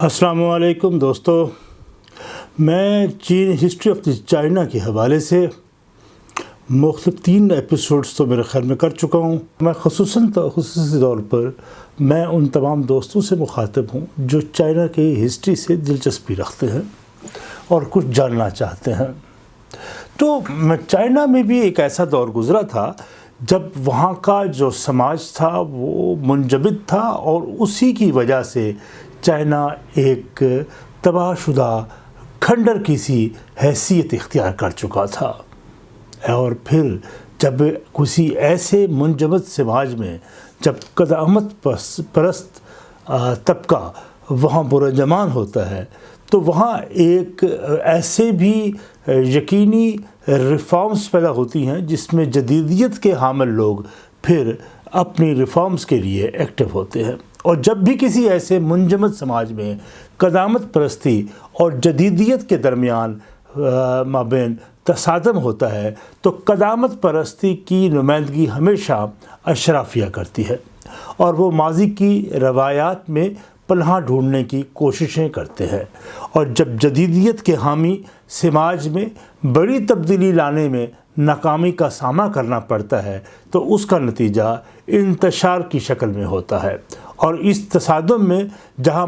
السلام علیکم دوستو، میں چین ہسٹری آف چائنا کے حوالے سے مختلف 3 ایپیسوڈز تو میرے خیال میں کر چکا ہوں۔ میں خصوصی طور پر میں ان تمام دوستوں سے مخاطب ہوں جو چائنا کی ہسٹری سے دلچسپی رکھتے ہیں اور کچھ جاننا چاہتے ہیں۔ تو چائنا میں بھی ایک ایسا دور گزرا تھا جب وہاں کا جو سماج تھا وہ منجمد تھا، اور اسی کی وجہ سے چائنا ایک تباہ شدہ کھنڈر کی سی حیثیت اختیار کر چکا تھا۔ اور پھر جب کسی ایسے منجمد سماج میں جب قدامت پرست طبقہ وہاں برجمان ہوتا ہے تو وہاں ایک ایسے بھی یقینی ریفارمز پیدا ہوتی ہیں جس میں جدیدیت کے حامل لوگ پھر اپنی ریفارمز کے لیے ایکٹیو ہوتے ہیں۔ اور جب بھی کسی ایسے منجمد سماج میں قدامت پرستی اور جدیدیت کے درمیان مابین تصادم ہوتا ہے تو قدامت پرستی کی نمائندگی ہمیشہ اشرافیہ کرتی ہے، اور وہ ماضی کی روایات میں پناہ ڈھونڈنے کی کوششیں کرتے ہیں۔ اور جب جدیدیت کے حامی سماج میں بڑی تبدیلی لانے میں ناکامی کا سامنا کرنا پڑتا ہے تو اس کا نتیجہ انتشار کی شکل میں ہوتا ہے، اور اس تصادم میں جہاں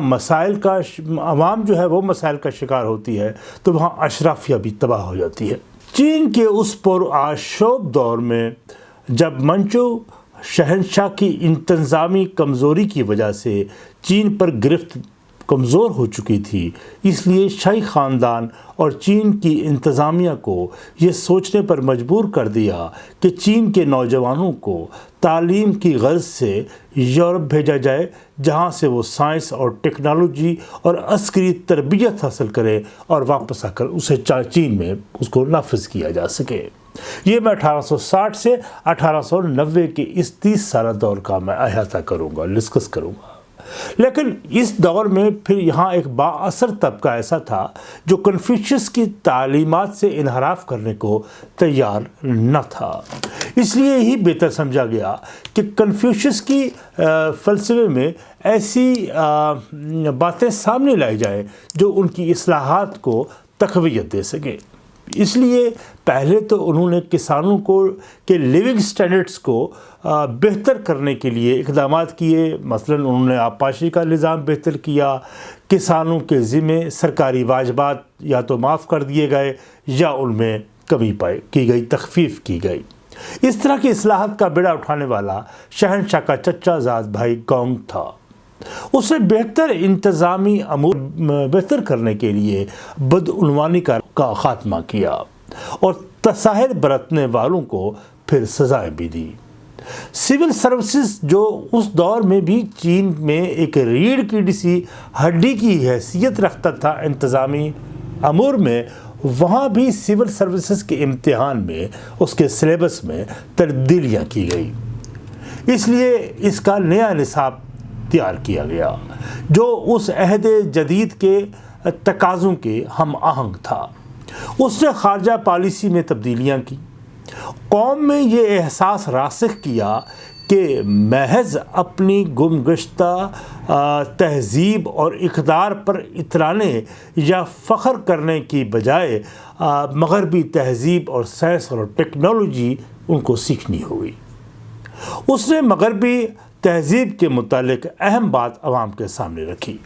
عوام جو ہے وہ مسائل کا شکار ہوتی ہے تو وہاں اشرافیہ بھی تباہ ہو جاتی ہے۔ چین کے اس پرآشوب دور میں جب منچو شہنشاہ کی انتظامی کمزوری کی وجہ سے چین پر گرفت کمزور ہو چکی تھی، اس لیے شاہی خاندان اور چین کی انتظامیہ کو یہ سوچنے پر مجبور کر دیا کہ چین کے نوجوانوں کو تعلیم کی غرض سے یورپ بھیجا جائے، جہاں سے وہ سائنس اور ٹیکنالوجی اور عسکری تربیت حاصل کرے اور واپس آ کر اسے چین میں اس کو نافذ کیا جا سکے۔ یہ میں 1860 سے 1890 کے اس 30 سالہ دور کا میں احاطہ کروں گا، ڈسکس کروں گا۔ لیکن اس دور میں پھر یہاں ایک با اثر طبقہ ایسا تھا جو کنفیوشس کی تعلیمات سے انحراف کرنے کو تیار نہ تھا۔ اس لیے ہی بہتر سمجھا گیا کہ کنفیوشس کی فلسفے میں ایسی باتیں سامنے لائی جائیں جو ان کی اصلاحات کو تقویت دے سکیں۔ اس لیے پہلے تو انہوں نے کسانوں کے لیونگ سٹینڈرڈز کو بہتر کرنے کے لیے اقدامات کیے۔ مثلاً انہوں نے آبپاشی کا نظام بہتر کیا، کسانوں کے ذمے سرکاری واجبات یا تو معاف کر دیے گئے یا ان میں کمی کی گئی، تخفیف کی گئی۔ اس طرح کی اصلاحات کا بیڑا اٹھانے والا شہنشاہ کا چچا زاد بھائی گونگ تھا۔ اس نے بہتر انتظامی امور بہتر کرنے کے لیے بدعنوانی کا خاتمہ کیا اور تساہل برتنے والوں کو پھر سزائیں بھی دی۔ سول سروسز جو اس دور میں بھی چین میں ایک ریڑھ کی سی ہڈی کی حیثیت رکھتا تھا انتظامی امور میں، وہاں بھی سول سروسز کے امتحان میں اس کے سلیبس میں تبدیلیاں کی گئی۔ اس لیے اس کا نیا نصاب تیار کیا گیا جو اس عہد جدید کے تقاضوں کے ہم آہنگ تھا۔ اس نے خارجہ پالیسی میں تبدیلیاں کی، قوم میں یہ احساس راسخ کیا کہ محض اپنی گم گشتہ تہذیب اور اقدار پر اترانے یا فخر کرنے کی بجائے مغربی تہذیب اور سائنس اور ٹیکنالوجی ان کو سیکھنی ہوگی۔ اس نے مغربی تہذیب کے متعلق اہم بات عوام کے سامنے رکھی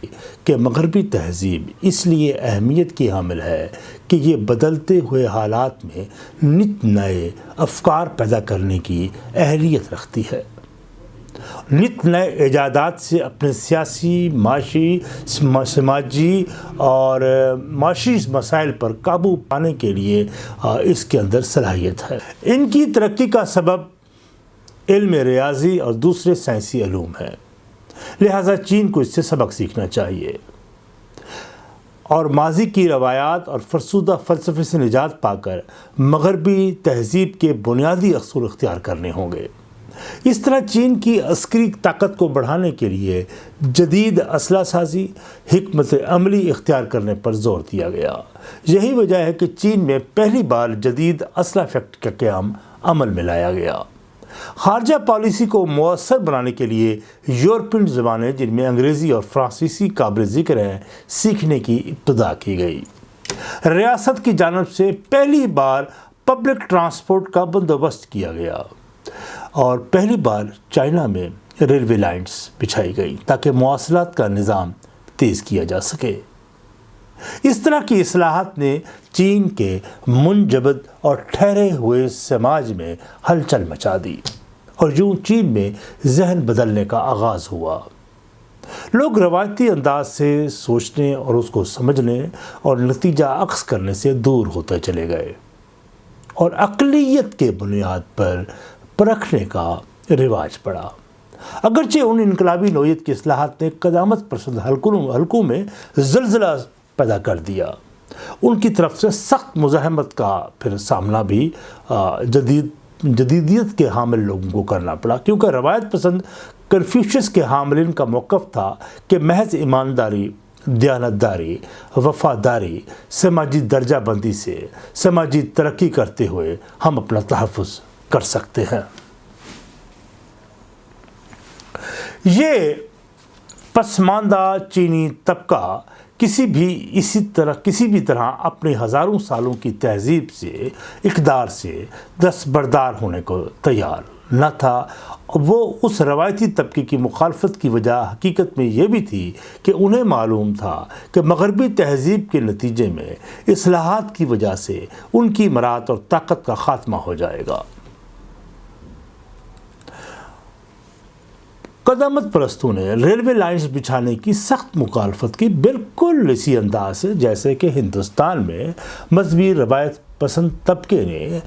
کہ مغربی تہذیب اس لیے اہمیت کی حامل ہے کہ یہ بدلتے ہوئے حالات میں نت نئے افکار پیدا کرنے کی اہلیت رکھتی ہے، نت نئے ایجادات سے اپنے سیاسی، معاشی، سماجی اور معاشی مسائل پر قابو پانے کے لیے اس کے اندر صلاحیت ہے۔ ان کی ترقی کا سبب علم ریاضی اور دوسرے سائنسی علوم ہیں، لہٰذا چین کو اس سے سبق سیکھنا چاہیے اور ماضی کی روایات اور فرسودہ فلسفے سے نجات پا کر مغربی تہذیب کے بنیادی اصول اختیار کرنے ہوں گے۔ اس طرح چین کی عسکری طاقت کو بڑھانے کے لیے جدید اسلحہ سازی، حکمت عملی اختیار کرنے پر زور دیا گیا۔ یہی وجہ ہے کہ چین میں پہلی بار جدید اسلحہ فیکٹری کا قیام عمل میں لایا گیا۔ خارجہ پالیسی کو مؤثر بنانے کے لیے یورپین زبانیں جن میں انگریزی اور فرانسیسی قابل ذکر ہیں سیکھنے کی ابتدا کی گئی۔ ریاست کی جانب سے پہلی بار پبلک ٹرانسپورٹ کا بندوبست کیا گیا اور پہلی بار چائنا میں ریلوے لائنز بچھائی گئی تاکہ مواصلات کا نظام تیز کیا جا سکے۔ اس طرح کی اصلاحات نے چین کے منجمد اور ٹھہرے ہوئے سماج میں ہلچل مچا دی اور یوں چین میں ذہن بدلنے کا آغاز ہوا۔ لوگ روایتی انداز سے سوچنے اور اس کو سمجھنے اور نتیجہ اخذ کرنے سے دور ہوتے چلے گئے اور اقلیت کے بنیاد پر پرکھنے کا رواج پڑا۔ اگرچہ ان انقلابی نوعیت کی اصلاحات نے قدامت پسند حلقوں میں زلزلہ پیدا کر دیا، ان کی طرف سے سخت مزاحمت کا پھر سامنا بھی جدیدیت کے حامل لوگوں کو کرنا پڑا، کیونکہ روایت پسند کنفیوشس کے حاملین کا موقف تھا کہ محض ایمانداری، دیانتداری، وفاداری، سماجی درجہ بندی سے سماجی ترقی کرتے ہوئے ہم اپنا تحفظ کر سکتے ہیں۔ یہ پسماندہ چینی طبقہ کسی بھی طرح اپنی ہزاروں سالوں کی تہذیب سے، اقدار سے دستبردار ہونے کو تیار نہ تھا۔ وہ اس روایتی طبقے کی مخالفت کی وجہ حقیقت میں یہ بھی تھی کہ انہیں معلوم تھا کہ مغربی تہذیب کے نتیجے میں اصلاحات کی وجہ سے ان کی مراعات اور طاقت کا خاتمہ ہو جائے گا۔ قدامت پرستوں نے ریلوے لائنز بچھانے کی سخت مخالفت کی، بالکل اسی انداز سے جیسے کہ ہندوستان میں مذہبی روایت پسند طبقے نے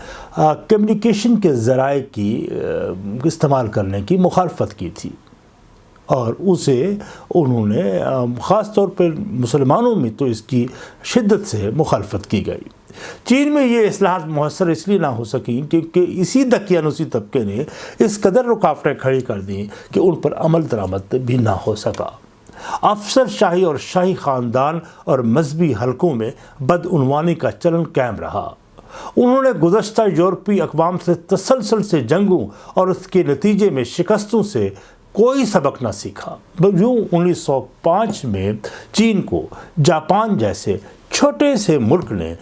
کمیونیکیشن کے ذرائع کی استعمال کرنے کی مخالفت کی تھی، اور اسے انہوں نے خاص طور پر مسلمانوں میں تو اس کی شدت سے مخالفت کی گئی۔ چین میں یہ اصلاحات مؤثر اس لیے نہ ہو سکیں کیونکہ اسی دقیانوسی طبقے نے اس قدر رکاوٹیں کھڑی کر دیں کہ ان پر عمل درآمد بھی نہ ہو سکا۔ افسر شاہی اور شاہی خاندان اور مذہبی حلقوں میں بدعنوانی کا چلن قائم رہا۔ انہوں نے گزشتہ یورپی اقوام سے تسلسل سے جنگوں اور اس کے نتیجے میں شکستوں سے کوئی سبق نہ سیکھا۔ یوں 1905 میں چین کو جاپان جیسے چھوٹے سے ملک نے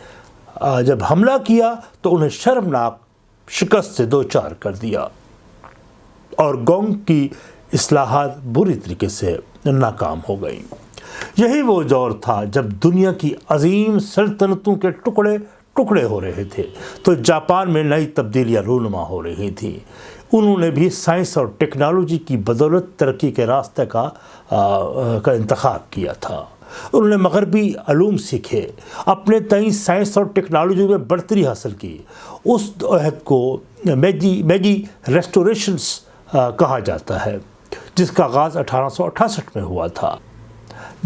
جب حملہ کیا تو انہیں شرمناک شکست سے دوچار کر دیا اور گونگ کی اصلاحات بری طریقے سے ناکام ہو گئیں۔ یہی وہ دور تھا جب دنیا کی عظیم سلطنتوں کے ٹکڑے ہو رہے تھے تو جاپان میں نئی تبدیلیاں رونما ہو رہی تھیں۔ انہوں نے بھی سائنس اور ٹیکنالوجی کی بدولت ترقی کے راستے کا انتخاب کیا تھا۔ انہوں نے مغربی علوم سیکھے، اپنے تئیں سائنس اور ٹیکنالوجی میں برتری حاصل کی۔ اس عہد کو میگی ریسٹوریشنز کہا جاتا ہے، جس کا آغاز 1868 میں ہوا تھا۔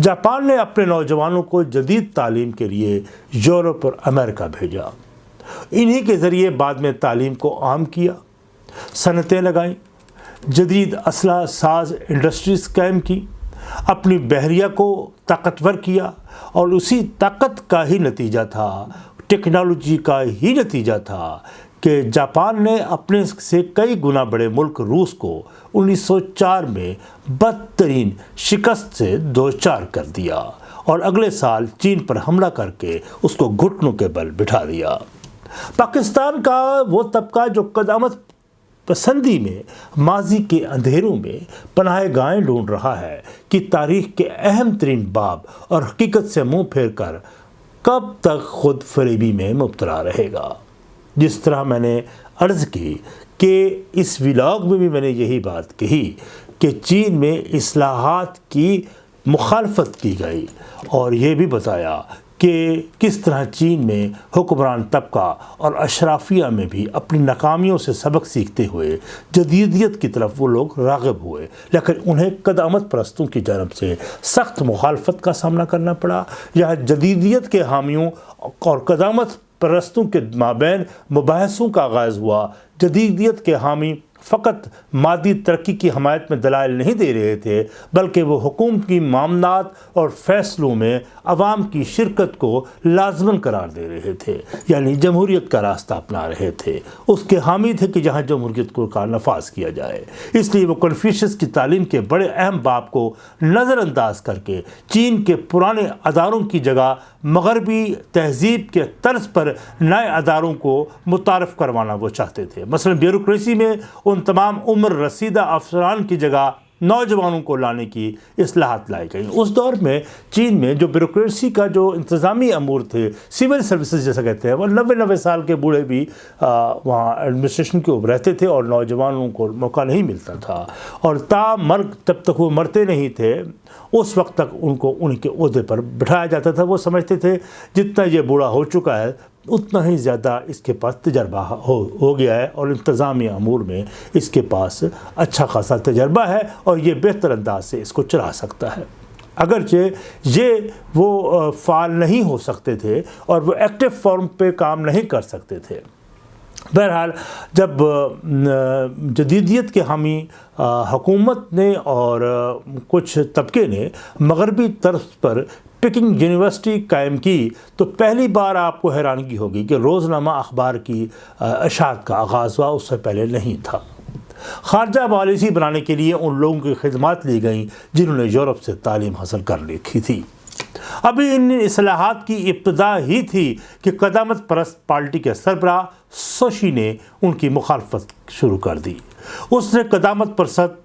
جاپان نے اپنے نوجوانوں کو جدید تعلیم کے لیے یورپ اور امریکہ بھیجا، انہی کے ذریعے بعد میں تعلیم کو عام کیا، صنعتیں لگائیں، جدید اسلحہ ساز انڈسٹریز قائم کی، اپنی بحریہ کو طاقتور کیا، اور اسی طاقت کا ہی نتیجہ تھا، ٹیکنالوجی کا ہی نتیجہ تھا کہ جاپان نے اپنے سے کئی گنا بڑے ملک روس کو 1904 میں بدترین شکست سے دوچار کر دیا اور اگلے سال چین پر حملہ کر کے اس کو گھٹنوں کے بل بٹھا دیا۔ پاکستان کا وہ طبقہ جو قدامت پسندی میں ماضی کے اندھیروں میں پناہ گاہیں ڈھونڈ رہا ہے کہ تاریخ کے اہم ترین باب اور حقیقت سے منہ پھیر کر کب تک خود فریبی میں مبتلا رہے گا۔ جس طرح میں نے عرض کی کہ اس ولاگ میں بھی میں نے یہی بات کہی کہ چین میں اصلاحات کی مخالفت کی گئی اور یہ بھی بتایا کہ کس طرح چین میں حکمران طبقہ اور اشرافیہ میں بھی اپنی ناکامیوں سے سبق سیکھتے ہوئے جدیدیت کی طرف وہ لوگ راغب ہوئے، لیکن انہیں قدامت پرستوں کی جانب سے سخت مخالفت کا سامنا کرنا پڑا۔ یہاں جدیدیت کے حامیوں اور قدامت پرستوں کے مابین مباحثوں کا آغاز ہوا۔ جدیدیت کے حامی فقط مادی ترقی کی حمایت میں دلائل نہیں دے رہے تھے، بلکہ وہ حکومت کی معاملات اور فیصلوں میں عوام کی شرکت کو لازماً قرار دے رہے تھے، یعنی جمہوریت کا راستہ اپنا رہے تھے۔ اس کے حامی تھے کہ جہاں جمہوریت کو کا نفاذ کیا جائے۔ اس لیے وہ کنفیوشس کی تعلیم کے بڑے اہم باب کو نظر انداز کر کے چین کے پرانے اداروں کی جگہ مغربی تہذیب کے طرز پر نئے اداروں کو متعارف کروانا وہ چاہتے تھے۔ مثلا بیوروکریسی میں ان تمام عمر رسیدہ افسران کی جگہ نوجوانوں کو لانے کی اصلاحات لائی گئیں۔ اس دور میں چین میں جو بیوروکریسی کا جو انتظامی امور تھے، سول سروسز جیسا کہتے ہیں، وہ 90 سال کے بوڑھے بھی وہاں ایڈمنسٹریشن کے اوپر رہتے تھے اور نوجوانوں کو موقع نہیں ملتا تھا، اور تا مرگ جب تک وہ مرتے نہیں تھے اس وقت تک ان کو ان کے عہدے پر بٹھایا جاتا تھا۔ وہ سمجھتے تھے جتنا یہ بوڑھا ہو چکا ہے اتنا ہی زیادہ اس کے پاس تجربہ ہو گیا ہے، اور انتظامی امور میں اس کے پاس اچھا خاصا تجربہ ہے اور یہ بہتر انداز سے اس کو چلا سکتا ہے۔ اگرچہ یہ وہ فعال نہیں ہو سکتے تھے اور وہ ایکٹیو فارم پہ کام نہیں کر سکتے تھے۔ بہرحال جب جدیدیت کے حامی حکومت نے اور کچھ طبقے نے مغربی طرز پر پکنگ یونیورسٹی قائم کی تو پہلی بار آپ کو حیرانگی ہوگی کہ روزنامہ اخبار کی اشاعت کا آغاز ہوا، اس سے پہلے نہیں تھا۔ خارجہ پالیسی بنانے کے لیے ان لوگوں کی خدمات لی گئیں جنہوں نے یورپ سے تعلیم حاصل کر رکھی تھی۔ ابھی ان اصلاحات کی ابتدا ہی تھی کہ قدامت پرست پارٹی کے سربراہ سوشی نے ان کی مخالفت شروع کر دی۔ اس نے قدامت پرست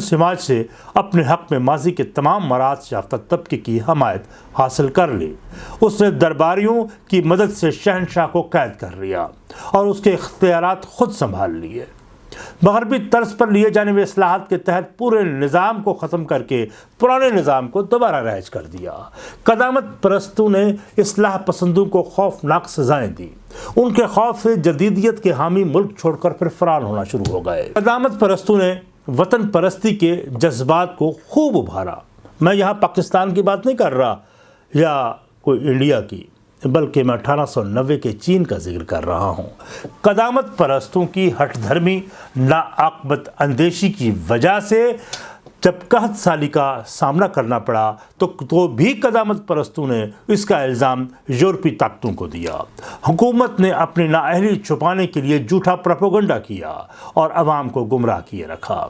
سماج سے اپنے حق میں ماضی کے تمام مراحت یافتہ طبقے کی حمایت حاصل کر لی۔ اس نے درباریوں کی مدد سے شہنشاہ کو قید کر لیا اور اس کے اختیارات خود سنبھال لیے۔ مغربی طرز پر لیے جانے والے اصلاحات کے تحت پورے نظام کو ختم کر کے پرانے نظام کو دوبارہ رائج کر دیا۔ قدامت پرستوں نے اصلاح پسندوں کو خوفناک سزائیں دی۔ ان کے خوف سے جدیدیت کے حامی ملک چھوڑ کر پھر فرار ہونا شروع ہو گئے۔ قدامت پرستوں نے وطن پرستی کے جذبات کو خوب ابھارا۔ میں یہاں پاکستان کی بات نہیں کر رہا یا کوئی انڈیا کی، بلکہ میں 1890 کے چین کا ذکر کر رہا ہوں۔ قدامت پرستوں کی ہٹ دھرمی ناعاقبت اندیشی کی وجہ سے جب قحط سالی کا سامنا کرنا پڑا تو بھی قدامت پرستوں نے اس کا الزام یورپی طاقتوں کو دیا۔ حکومت نے اپنی نااہلی چھپانے کے لیے جھوٹا پروپیگنڈا کیا اور عوام کو گمراہ کیے رکھا۔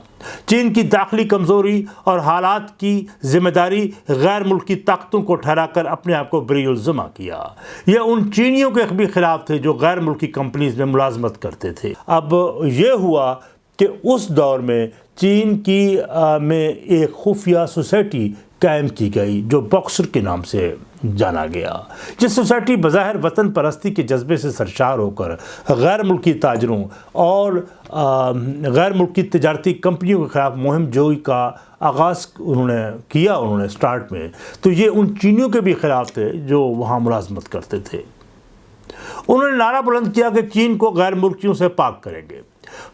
چین کی داخلی کمزوری اور حالات کی ذمہ داری غیر ملکی طاقتوں کو ٹھہرا کر اپنے آپ کو بری الزمہ کیا۔ یہ ان چینیوں کے بھی خلاف تھے جو غیر ملکی کمپنیز میں ملازمت کرتے تھے۔ اب یہ ہوا کہ اس دور میں چین کی میں ایک خفیہ سوسائٹی قائم کی گئی جو باکسر کے نام سے جانا گیا۔ جس سوسائٹی بظاہر وطن پرستی کے جذبے سے سرشار ہو کر غیر ملکی تاجروں اور غیر ملکی تجارتی کمپنیوں کے خلاف مہم جوئی کا آغاز انہوں نے سٹارٹ میں، تو یہ ان چینیوں کے بھی خلاف تھے جو وہاں ملازمت کرتے تھے۔ انہوں نے نعرہ بلند کیا کہ چین کو غیر ملکیوں سے پاک کریں گے۔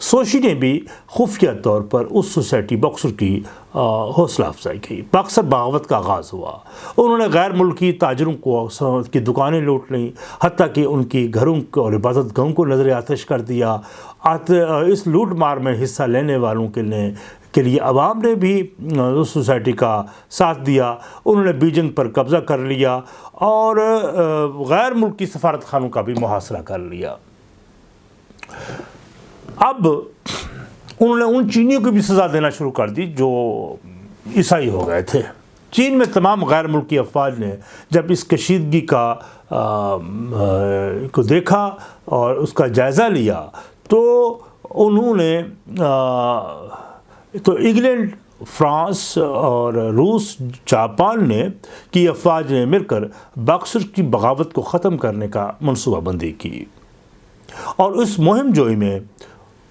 سوشی نے بھی خفیہ طور پر اس سوسائٹی باکسر کی حوصلہ افزائی کی۔ باکسر بغاوت کا آغاز ہوا۔ انہوں نے غیر ملکی تاجروں کی دکانیں لوٹ لیں، حتیٰ کہ ان کی گھروں اور عبادت گاہوں کو نظر آتش کر دیا۔ اس لوٹ مار میں حصہ لینے والوں کے لیے عوام نے بھی اس سوسائٹی کا ساتھ دیا۔ انہوں نے بیجنگ پر قبضہ کر لیا اور غیر ملکی سفارت خانوں کا بھی محاصرہ کر لیا۔ اب انہوں نے ان چینیوں کو بھی سزا دینا شروع کر دی جو عیسائی ہو گئے تھے۔ چین میں تمام غیر ملکی افواج نے جب اس کشیدگی کو دیکھا اور اس کا جائزہ لیا تو انہوں نے انگلینڈ، فرانس اور روس، جاپان کی افواج نے مل کر باکسر کی بغاوت کو ختم کرنے کا منصوبہ بندی کی، اور اس مہم جوئی میں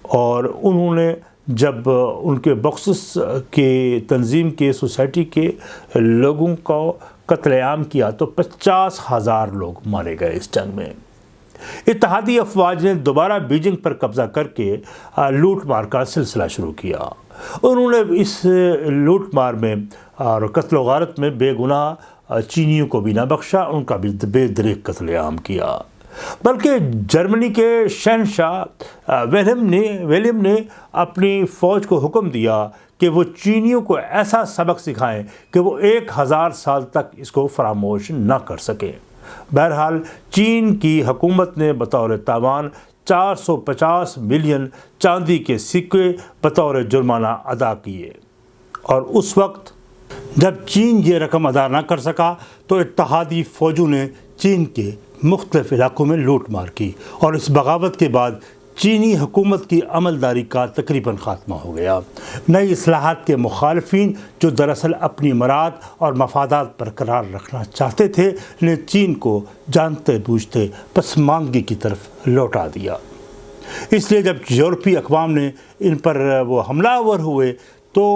اور انہوں نے جب ان کے باکسرز کے تنظیم کے سوسائٹی کے لوگوں کو قتل عام کیا تو 50,000 لوگ مارے گئے اس جنگ میں۔ اتحادی افواج نے دوبارہ بیجنگ پر قبضہ کر کے لوٹ مار کا سلسلہ شروع کیا۔ انہوں نے اس لوٹ مار میں اور قتل و غارت میں بے گناہ چینیوں کو بھی نہ بخشا، ان کا بھی بے دریغ قتل عام کیا۔ بلکہ جرمنی کے شہنشاہ ویلیم نے اپنی فوج کو حکم دیا کہ وہ چینیوں کو ایسا سبق سکھائیں کہ وہ 1000 سال تک اس کو فراموش نہ کر سکیں۔ بہرحال چین کی حکومت نے بطور تاوان 450 ملین چاندی کے سکے بطور جرمانہ ادا کیے، اور اس وقت جب چین یہ رقم ادا نہ کر سکا تو اتحادی فوجوں نے چین کے مختلف علاقوں میں لوٹ مار کی، اور اس بغاوت کے بعد چینی حکومت کی عملداری کا تقریباً خاتمہ ہو گیا۔ نئی اصلاحات کے مخالفین جو دراصل اپنی مراد اور مفادات برقرار رکھنا چاہتے تھے نے چین کو جانتے بوجھتے پسماندگی کی طرف لوٹا دیا۔ اس لیے جب یورپی اقوام نے ان پر وہ حملہ آور ہوئے تو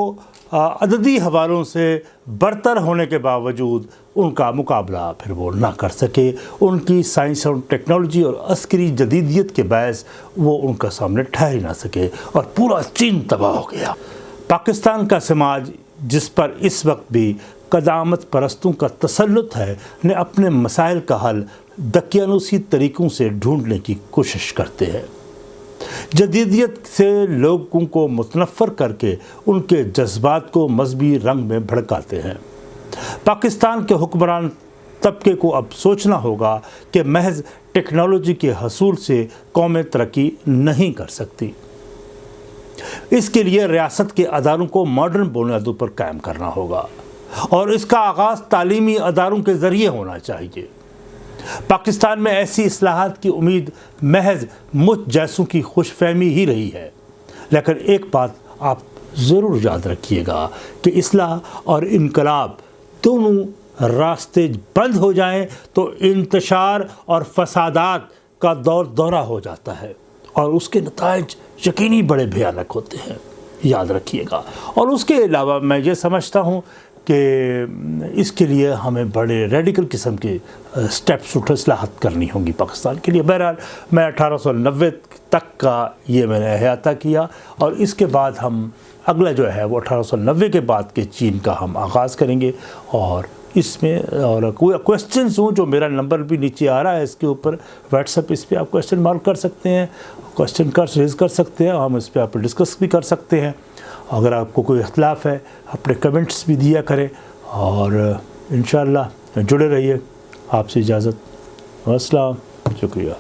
عددی حوالوں سے برتر ہونے کے باوجود ان کا مقابلہ پھر وہ نہ کر سکے۔ ان کی سائنس اور ٹیکنالوجی اور عسکری جدیدیت کے باعث وہ ان کا سامنے ٹھہر نہ سکے، اور پورا چین تباہ ہو گیا۔ پاکستان کا سماج، جس پر اس وقت بھی قدامت پرستوں کا تسلط ہے، نے اپنے مسائل کا حل دقیانوسی طریقوں سے ڈھونڈنے کی کوشش کرتے ہیں۔ جدیدیت سے لوگوں کو متنفر کر کے ان کے جذبات کو مذہبی رنگ میں بھڑکاتے ہیں۔ پاکستان کے حکمران طبقے کو اب سوچنا ہوگا کہ محض ٹیکنالوجی کے حصول سے قومیں ترقی نہیں کر سکتی۔ اس کے لیے ریاست کے اداروں کو ماڈرن بنیادوں پر قائم کرنا ہوگا، اور اس کا آغاز تعلیمی اداروں کے ذریعے ہونا چاہیے۔ پاکستان میں ایسی اصلاحات کی امید محض مجھ جیسوں کی خوش فہمی ہی رہی ہے، لیکن ایک بات آپ ضرور یاد رکھیے گا کہ اصلاح اور انقلاب دونوں راستے بند ہو جائیں تو انتشار اور فسادات کا دورہ ہو جاتا ہے، اور اس کے نتائج یقینی بڑے بھیانک ہوتے ہیں، یاد رکھیے گا۔ اور اس کے علاوہ میں یہ سمجھتا ہوں کہ اس کے لیے ہمیں بڑے ریڈیکل قسم کے سٹیپس اصلاحات کرنی ہوں گی پاکستان کے لیے۔ بہرحال میں 1890 تک کا یہ میں نے احاطہ کیا، اور اس کے بعد ہم اگلا جو ہے وہ 1890 کے بعد کے چین کا ہم آغاز کریں گے، اور اس میں اور کوئی کویسچنز ہوں جو میرا نمبر بھی نیچے آ رہا ہے اس کے اوپر واٹس ایپ، اس پہ آپ کویسچن مارک کر سکتے ہیں، کویسچن ریز کر سکتے ہیں، ہم اس پہ آپ ڈسکس بھی کر سکتے ہیں۔ اگر آپ کو کوئی اختلاف ہے اپنے کمنٹس بھی دیا کریں، اور انشاءاللہ جڑے رہیے۔ آپ سے اجازت، السلام، شکریہ۔